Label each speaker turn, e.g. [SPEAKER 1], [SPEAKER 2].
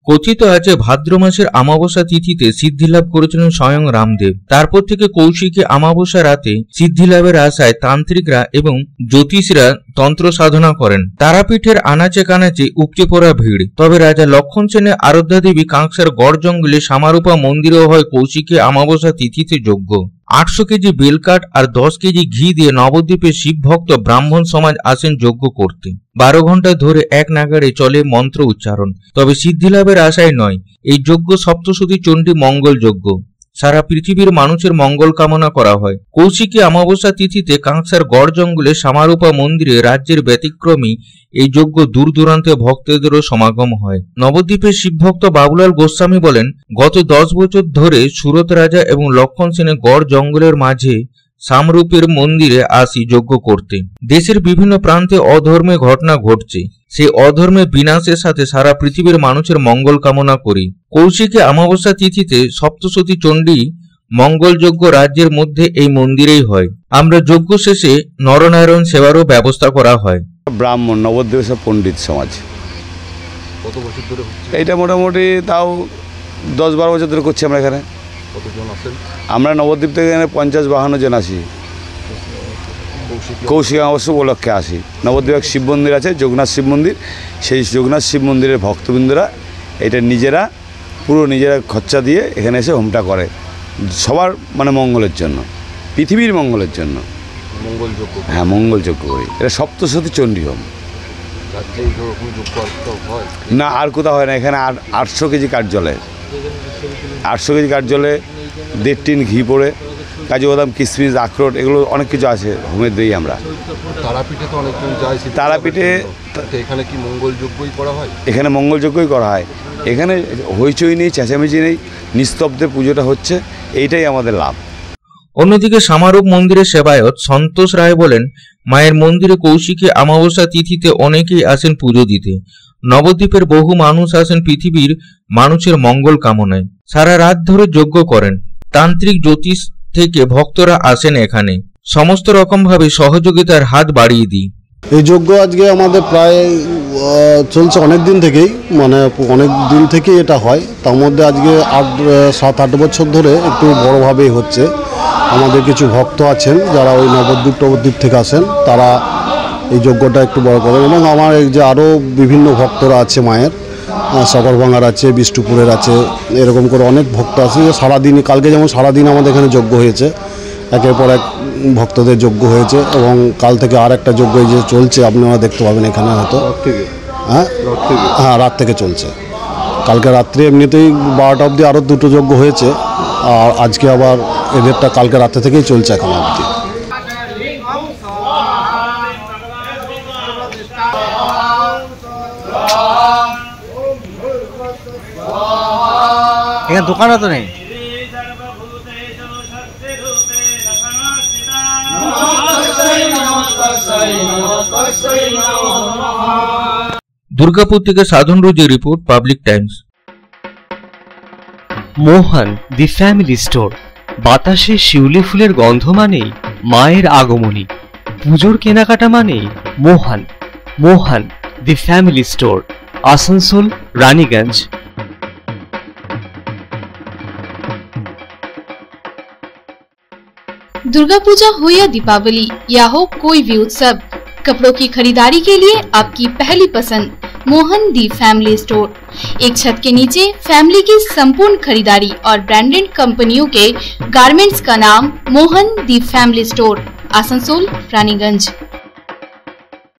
[SPEAKER 1] কথিত আছে ভাদ্র মাসের অমাবস্যা তিথিতে সিদ্ধি লাভ করেছিলেন স্বয়ং রামদেব। তারপর থেকে কৌশিকী অমাবস্যা রাতে সিদ্ধি লাভের আশায় তান্ত্রিকরা এবং জ্যোতিষীরা তন্ত্র সাধনা করেন। তারাপীঠের আনাচে কানাচে উপচে পড়া ভিড়। তবে রাজা লক্ষণ সেনের আরাধ্যা দেবী কাঁকসার গড় জঙ্গলে সামারূপা মন্দিরেও হয় কৌশিকী অমাবস্যা তিথিতে যজ্ঞ। 800 কেজি বেলকাঠ আর 10 কেজি ঘি দিয়ে নবদ্বীপের শিব ভক্ত ব্রাহ্মণ সমাজ আসেন যজ্ঞ করতে। 12 ঘন্টা ধরে এক নাগাড়ে চলে মন্ত্র উচ্চারণ। তবে সিদ্ধি লাভের আশায় নয়, এই যজ্ঞ সপ্তশতী চণ্ডী মঙ্গল যজ্ঞ। সারা পৃথিবীর মানুষের মঙ্গল কামনা করা হয়। কৌশিকী অমাবস্যা তিথিতে কাঁকসার গড় জঙ্গলে সামারূপা মন্দিরে রাজ্যের ব্যতিক্রমী এই যজ্ঞ দূর দূরান্তে ভক্তদেরও সমাগম হয়। নবদ্বীপের শিবভক্ত বাবুলাল গোস্বামী বলেন, গত 10 বছর ধরে সুরত রাজা এবং লক্ষণ সেনের গড় জঙ্গলের মাঝে সামরূপের মন্দিরে আসি যজ্ঞ করতে। দেশের বিভিন্ন প্রান্তে অধর্মের ঘটনা ঘটছে, সেই অধর্মের বিনাশের সাথে সারা পৃথিবীর মানুষের মঙ্গল কামনা করি। কৌশিকী অমাবস্যা তিথিতে সপ্তশতী চণ্ডী মঙ্গল যজ্ঞ রাজ্যের মধ্যে এই মন্দিরেই হয়। আমরা যজ্ঞ শেষে নরনারায়ণ সেবারও ব্যবস্থা করা হয়।
[SPEAKER 2] ব্রাহ্মণ নবদ্বীপের পণ্ডিত সমাজ।
[SPEAKER 3] কত বছর ধরে হচ্ছে?
[SPEAKER 2] এইটা মোটামুটি তাও 10-12 বছর ধরে করছি আমরা এখানে।
[SPEAKER 3] কতজন আছেন?
[SPEAKER 2] আমরা নবদ্বীপ থেকে এখানে 50-52 জন আসি। কৌশিকী অমাবস্যা উপলক্ষে আসি। নবদ্বীপ এক শিব মন্দির আছে, যোগনাথ শিব মন্দির। সেই যোগনাথ শিব মন্দিরের ভক্তবৃন্দরা এটা নিজেরা খরচা দিয়ে এখানে এসে হোমটা করে, সবার মানে মঙ্গলের জন্য, পৃথিবীর মঙ্গলের জন্য
[SPEAKER 3] মঙ্গল যজ্ঞ।
[SPEAKER 2] হ্যাঁ, মঙ্গল যজ্ঞ করি। এটা সপ্তশতী চণ্ডী হোম। না, আর কোথাও হয় না। এখানে 800 কেজি কাঠ জ্বলে। 800 কেজি কাঠ জ্বলে, 1.5 টিন ঘি পড়ে, কাজু বাদাম, কিশমিশ, আখরোট, এগুলো অনেক কিছু আছে হোমের দিই আমরা।
[SPEAKER 3] তারাপীঠে তো অনেকজন যায়।
[SPEAKER 2] তারাপীঠে
[SPEAKER 3] এখানে কি মঙ্গল যজ্ঞই করা হয়?
[SPEAKER 2] এখানে মঙ্গল যজ্ঞই করা হয়। এখানে হইচই নেই, চেঁচামেচি নেই, নিস্তব্ধে পুজোটা হচ্ছে, এইটাই আমাদের লাভ।
[SPEAKER 1] অন্যদিকে সামারূপ মন্দিরের সেবায়ত সন্তোষ রায় বলেন, মায়ের মন্দিরে কৌশিকী অমাবস্যা তিথিতে অনেকেই আসেন পুজো দিতে। নবদ্বীপের বহু মানুষ আসেন পৃথিবীর মানুষের মঙ্গল কামনায়। সারা রাত ধরে যজ্ঞ করেন। তান্ত্রিক জ্যোতিষ থেকে ভক্তরা আসেন এখানে। সমস্ত রকম ভাবে সহযোগিতার হাত বাড়িয়ে দিই।
[SPEAKER 4] এই যজ্ঞ আজকে আমাদের প্রায় চলছে অনেক দিন থেকেই, মানে অনেক দিন থেকেই এটা হয়। তার মধ্যে আজকে 7-8 বছর ধরে একটু বড়োভাবেই হচ্ছে। আমাদের কিছু ভক্ত আছেন যারা ওই নবদ্বীপ থেকে আসেন, তারা এই যজ্ঞটা একটু বড় করেন। এবং আমার এই যে আরও বিভিন্ন ভক্তরা আছে, মায়ের সাগরভাঙার আছে, বিষ্ণুপুরের আছে, এরকম করে অনেক ভক্ত আছে। সারাদিনই, কালকে যেমন সারাদিন আমাদের এখানে যজ্ঞ হয়েছে, একের পর এক ভক্তদের যজ্ঞ হয়েছে। এবং কাল থেকে আর একটা যজ্ঞ এই যে চলছে, আপনারা দেখতে পাবেন এখানে হয়তো। হ্যাঁ, রাত থেকে চলছে। কালকে রাত্রে এমনিতেই 12টা অবধি আরও 2টো যজ্ঞ হয়েছে, আর আজকে আবার এদেরটা কালকে রাতে থেকেই চলছে এখন অবধি।
[SPEAKER 5] এখানে দোকানও তো নেই।
[SPEAKER 1] দুর্গাপুর থেকে সাধন রোজের report, public Times.
[SPEAKER 6] Mohan the family store. বাতাসে শিউলি ফুলের গন্ধ মানেই মায়ের আগমনী। পুজোর কেনাকাটা মানেই Mohan the family store, Asansol, Raniganj.
[SPEAKER 7] Durga Puja हो या दीपावली या हो कोई भी उत्सव, कपड़ों की खरीदारी के लिए आपकी पहली पसंद मोहन दी फैमिली स्टोर। एक छत के नीचे फैमिली की संपूर्ण खरीदारी और ब्रांडेड कंपनियों के गारमेंट्स का नाम मोहन दी फैमिली स्टोर, आसनसोल, रानीगंज।